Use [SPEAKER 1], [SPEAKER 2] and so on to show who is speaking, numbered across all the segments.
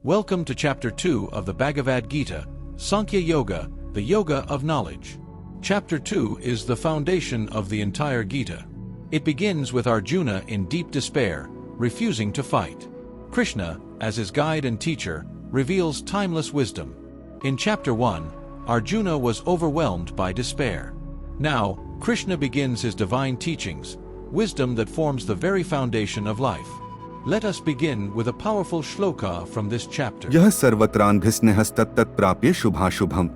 [SPEAKER 1] Welcome to Chapter 2 of the Bhagavad Gita, Sankhya Yoga, the Yoga of Knowledge. Chapter 2 is the foundation of the entire Gita. It begins with Arjuna in deep despair, refusing to fight. Krishna, as his guide and teacher, reveals timeless wisdom. In Chapter 1, Arjuna was overwhelmed by despair. Now, Krishna begins his divine teachings, wisdom that forms the very foundation of life. Let us begin with a powerful shloka from this chapter.
[SPEAKER 2] यह सर्वत्रान्भिस्नेहस्तत्तत् प्राप्य शुभाशुभम्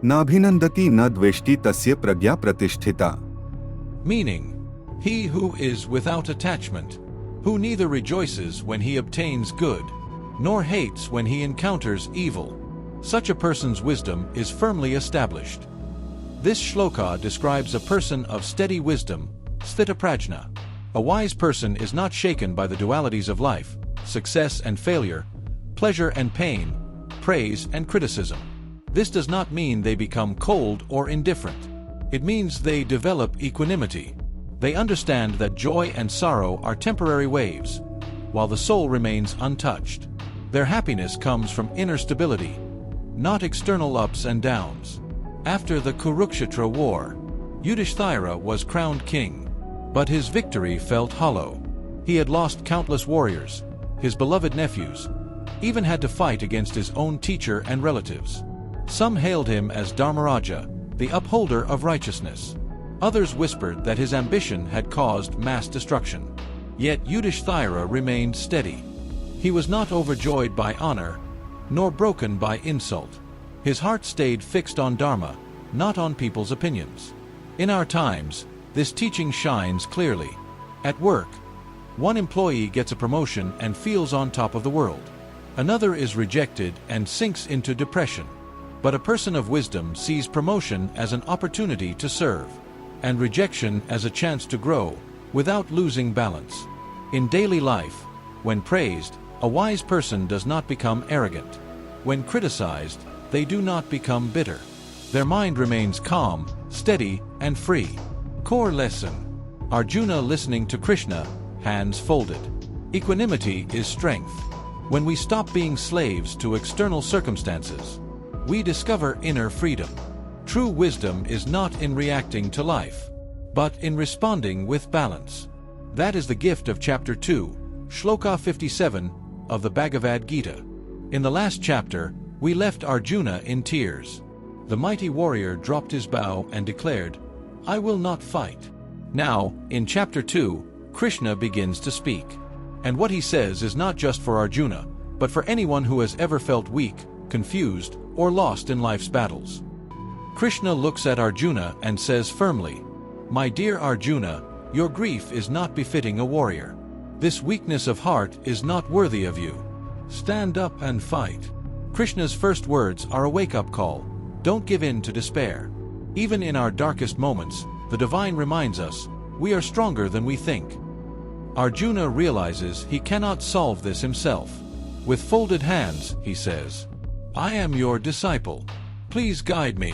[SPEAKER 2] नाभिनन्दति न द्वेष्टि तस्य प्रज्ञा प्रतिष्ठिता.
[SPEAKER 1] Meaning, he who is without attachment, who neither rejoices when he obtains good, nor hates when he encounters evil, such a person's wisdom is firmly established. This shloka describes a person of steady wisdom, Sthitaprajna. A wise person is not shaken by the dualities of life, success and failure, pleasure and pain, praise and criticism. This does not mean they become cold or indifferent. It means they develop equanimity. They understand that joy and sorrow are temporary waves, while the soul remains untouched. Their happiness comes from inner stability, not external ups and downs. After the Kurukshetra war, Yudhishthira was crowned king. But his victory felt hollow. He had lost countless warriors, his beloved nephews, even had to fight against his own teacher and relatives. Some hailed him as Dharmaraja, the upholder of righteousness. Others whispered that his ambition had caused mass destruction. Yet Yudhishthira remained steady. He was not overjoyed by honor, nor broken by insult. His heart stayed fixed on Dharma, not on people's opinions. In our times, this teaching shines clearly. At work, one employee gets a promotion and feels on top of the world. Another is rejected and sinks into depression. But a person of wisdom sees promotion as an opportunity to serve, and rejection as a chance to grow, without losing balance. In daily life, when praised, a wise person does not become arrogant. When criticized, they do not become bitter. Their mind remains calm, steady, and free. Core lesson. Arjuna listening to Krishna, hands folded. Equanimity is strength. When we stop being slaves to external circumstances, we discover inner freedom. True wisdom is not in reacting to life, but in responding with balance. That is the gift of Chapter 2, Shloka 57 of the Bhagavad Gita. In the last chapter, we left Arjuna in tears. The mighty warrior dropped his bow and declared, "I will not fight." Now, in Chapter 2, Krishna begins to speak. And what he says is not just for Arjuna, but for anyone who has ever felt weak, confused, or lost in life's battles. Krishna looks at Arjuna and says firmly, "My dear Arjuna, your grief is not befitting a warrior. This weakness of heart is not worthy of you. Stand up and fight." Krishna's first words are a wake-up call. Don't give in to despair. Even in our darkest moments, the divine reminds us, we are stronger than we think. Arjuna realizes he cannot solve this himself. With folded hands, he says, "I am your disciple. Please guide me.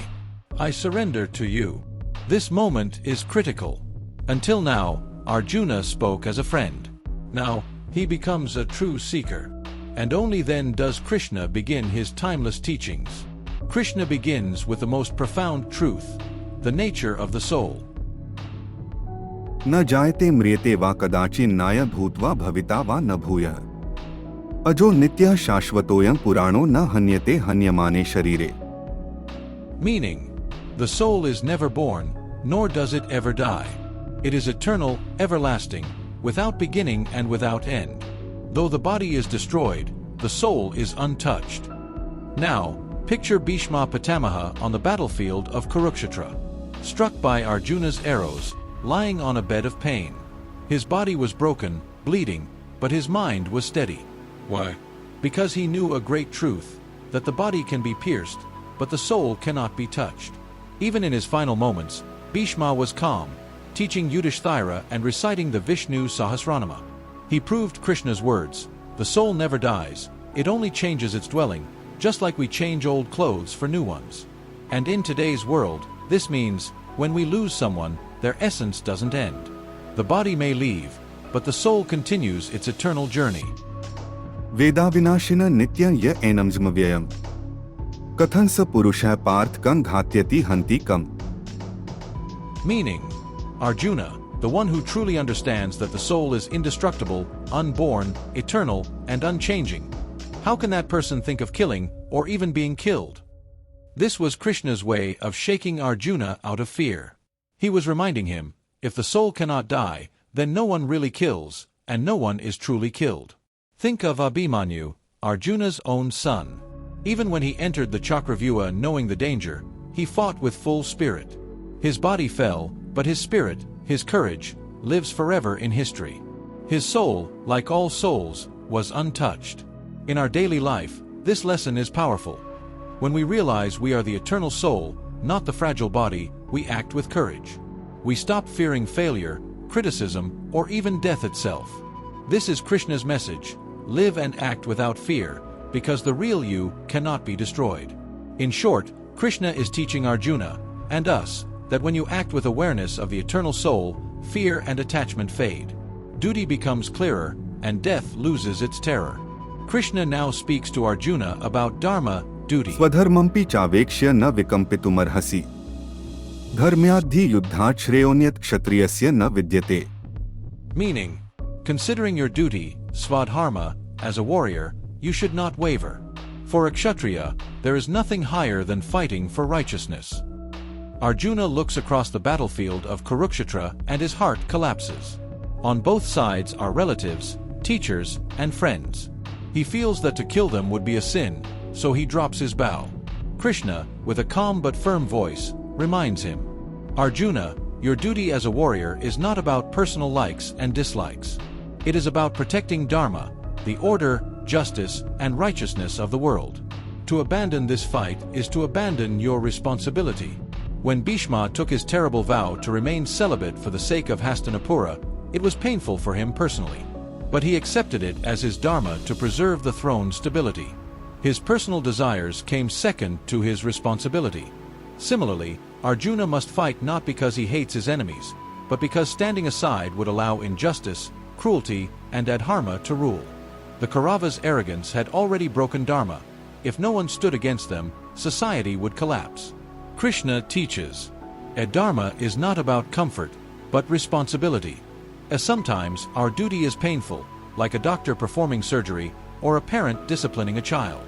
[SPEAKER 1] I surrender to you." This moment is critical. Until now, Arjuna spoke as a friend. Now, he becomes a true seeker. And only then does Krishna begin his timeless teachings. Krishna begins with the most profound truth, the nature of the soul.
[SPEAKER 2] न जायते म्रियते वा कदाचिन्नाय भूत्वा भविता वा न भूयः अजो नित्यः शाश्वतोऽयं पुराणो न हन्यते हन्यमाने शरीरे.
[SPEAKER 1] Meaning, the soul is never born, nor does it ever die. It is eternal, everlasting, without beginning and without end. Though the body is destroyed, the soul is untouched. Now, picture Bhishma Pitamaha on the battlefield of Kurukshetra, struck by Arjuna's arrows, lying on a bed of pain. His body was broken, bleeding, but his mind was steady. Why? Because he knew a great truth, that the body can be pierced, but the soul cannot be touched. Even in his final moments, Bhishma was calm, teaching Yudhishthira and reciting the Vishnu Sahasranama. He proved Krishna's words, the soul never dies, it only changes its dwelling, just like we change old clothes for new ones. And in today's world, this means, when we lose someone, their essence doesn't end. The body may leave, but the soul continues its eternal journey.
[SPEAKER 2] वेदाविनाशिन नित्यं य एनम् व्ययम् कथं स पुरुषः पार्थ कं घात्यति हन्ति कम्.
[SPEAKER 1] Meaning, Arjuna, the one who truly understands that the soul is indestructible, unborn, eternal, and unchanging. How can that person think of killing, or even being killed? This was Krishna's way of shaking Arjuna out of fear. He was reminding him, if the soul cannot die, then no one really kills, and no one is truly killed. Think of Abhimanyu, Arjuna's own son. Even when he entered the Chakravyuha knowing the danger, he fought with full spirit. His body fell, but his spirit, his courage, lives forever in history. His soul, like all souls, was untouched. In our daily life, this lesson is powerful. When we realize we are the eternal soul, not the fragile body, we act with courage. We stop fearing failure, criticism, or even death itself. This is Krishna's message: live and act without fear, because the real you cannot be destroyed. In short, Krishna is teaching Arjuna, and us, that when you act with awareness of the eternal soul, fear and attachment fade. Duty becomes clearer, and death loses its terror. Krishna now speaks to Arjuna about Dharma, duty.
[SPEAKER 2] स्वधर्मंपि चावेक्ष्य न विकम्पितुमर्हसि धर्म्याद्धि युद्धात् श्रेयोन्यत् क्षत्रियस्य न विद्यते.
[SPEAKER 1] Meaning, considering your duty, svadharma, as a warrior, you should not waver. For a kshatriya, there is nothing higher than fighting for righteousness. Arjuna looks across the battlefield of Kurukshetra and his heart collapses. On both sides are relatives, teachers, and friends. He feels that to kill them would be a sin, so he drops his bow. Krishna, with a calm but firm voice, reminds him, Arjuna, your duty as a warrior is not about personal likes and dislikes. It is about protecting Dharma, the order, justice, and righteousness of the world. To abandon this fight is to abandon your responsibility. When Bhishma took his terrible vow to remain celibate for the sake of Hastinapura, it was painful for him personally. But he accepted it as his dharma to preserve the throne's stability. His personal desires came second to his responsibility. Similarly, Arjuna must fight not because he hates his enemies, but because standing aside would allow injustice, cruelty, and adharma to rule. The Kauravas' arrogance had already broken Dharma. If no one stood against them, society would collapse. Krishna teaches, Dharma is not about comfort, but responsibility. As sometimes our duty is painful, like a doctor performing surgery, or a parent disciplining a child.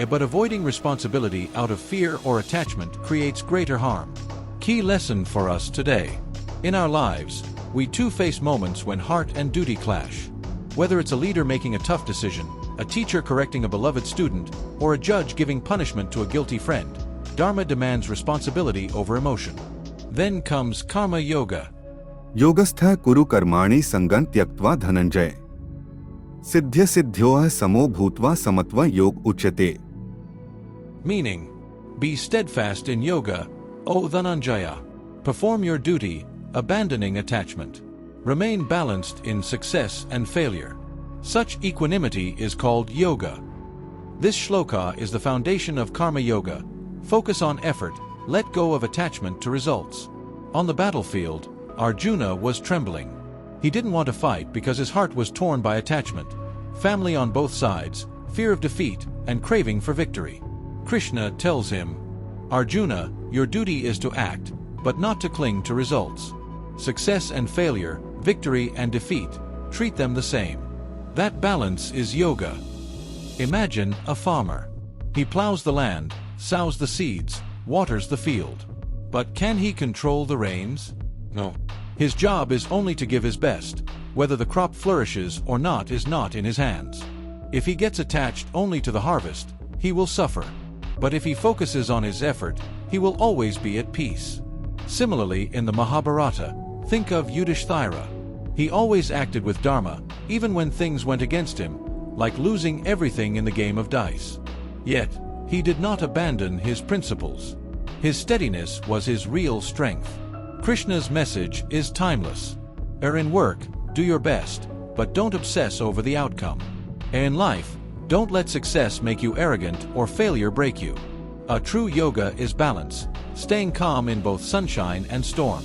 [SPEAKER 1] But avoiding responsibility out of fear or attachment creates greater harm. Key lesson for us today. In our lives, we too face moments when heart and duty clash. Whether it's a leader making a tough decision, a teacher correcting a beloved student, or a judge giving punishment to a guilty friend, Dharma demands responsibility over emotion. Then comes Karma Yoga.
[SPEAKER 2] योगस्थः कुरु कर्माणि संगं त्यक्त्वा धनंजय सिद्ध्य सिद्ध्योः समो भूत्वा समत्व योग उच्यते.
[SPEAKER 1] Meaning, be steadfast in yoga, O Dhananjaya. Perform your duty, abandoning attachment. Remain balanced in success and failure. Such equanimity is called yoga. This shloka is the foundation of karma yoga. Focus on effort, let go of attachment to results. On the battlefield, Arjuna was trembling. He didn't want to fight because his heart was torn by attachment, family on both sides, fear of defeat, and craving for victory. Krishna tells him, Arjuna, your duty is to act, but not to cling to results. Success and failure, victory and defeat, treat them the same. That balance is yoga. Imagine a farmer. He plows the land, sows the seeds, waters the field. But can he control the rains? No. His job is only to give his best. Whether the crop flourishes or not is not in his hands. If he gets attached only to the harvest, he will suffer. But if he focuses on his effort, he will always be at peace. Similarly, in the Mahabharata, think of Yudhishthira. He always acted with Dharma, even when things went against him, like losing everything in the game of dice. Yet, he did not abandon his principles. His steadiness was his real strength. Krishna's message is timeless. In work, do your best, but don't obsess over the outcome. In life, don't let success make you arrogant or failure break you. A true yoga is balance, staying calm in both sunshine and storm.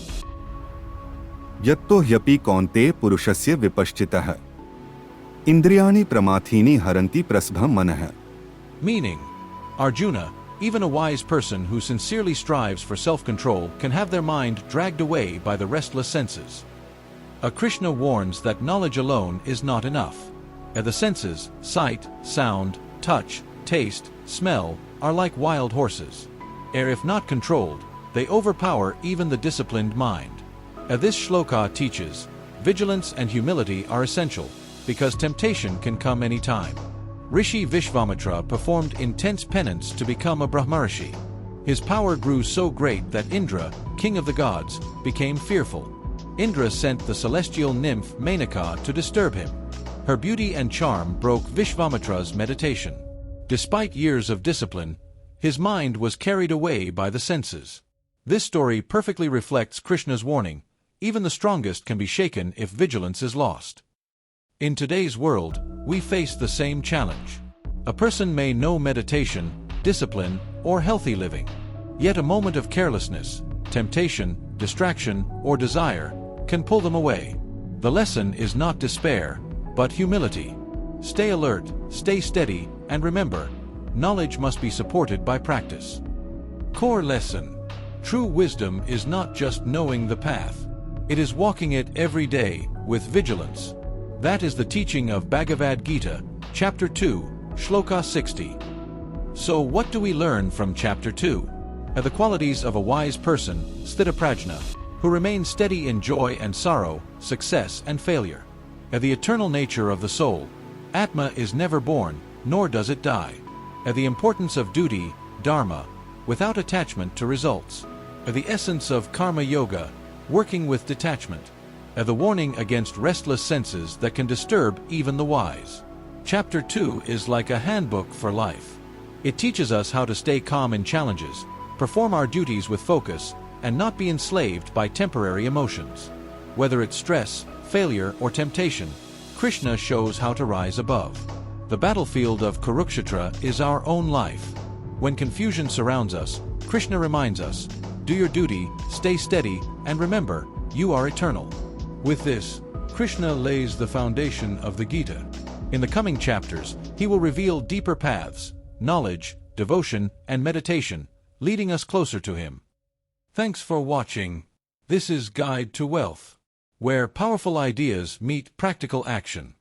[SPEAKER 2] यत्तो ह्यपि कौन्ते पुरुषस्य विपश्चितः Indriyani pramathini haranti prasbham manah.
[SPEAKER 1] Meaning, Arjuna, even a wise person who sincerely strives for self-control can have their mind dragged away by the restless senses. Krishna warns that knowledge alone is not enough. The senses, sight, sound, touch, taste, smell, are like wild horses. If not controlled, they overpower even the disciplined mind. This shloka teaches, vigilance and humility are essential, because temptation can come any time. Rishi Vishvamitra performed intense penance to become a Brahmarshi. His power grew so great that Indra, king of the gods, became fearful. Indra sent the celestial nymph Menaka to disturb him. Her beauty and charm broke Vishvamitra's meditation. Despite years of discipline, his mind was carried away by the senses. This story perfectly reflects Krishna's warning: even the strongest can be shaken if vigilance is lost. In today's world, we face the same challenge. A person may know meditation, discipline, or healthy living. Yet a moment of carelessness, temptation, distraction, or desire can pull them away. The lesson is not despair, but humility. Stay alert, stay steady, and remember, knowledge must be supported by practice. Core lesson: true wisdom is not just knowing the path. It is walking it every day with vigilance. That is the teaching of Bhagavad Gita, Chapter 2, Shloka 60. So what do we learn from Chapter 2? The qualities of a wise person, Sthitaprajna, who remains steady in joy and sorrow, success and failure. The eternal nature of the soul. Atma is never born, nor does it die. The importance of duty, Dharma, without attachment to results. The essence of karma yoga, working with detachment. The warning against restless senses that can disturb even the wise. Chapter 2 is like a handbook for life. It teaches us how to stay calm in challenges, perform our duties with focus, and not be enslaved by temporary emotions. Whether it's stress, failure, or temptation, Krishna shows how to rise above. The battlefield of Kurukshetra is our own life. When confusion surrounds us, Krishna reminds us, do your duty, stay steady, and remember, you are eternal. With this, Krishna lays the foundation of the Gita. In the coming chapters, he will reveal deeper paths, knowledge, devotion, and meditation, leading us closer to him. Thanks for watching. This is Guide to Wealth, where powerful ideas meet practical action.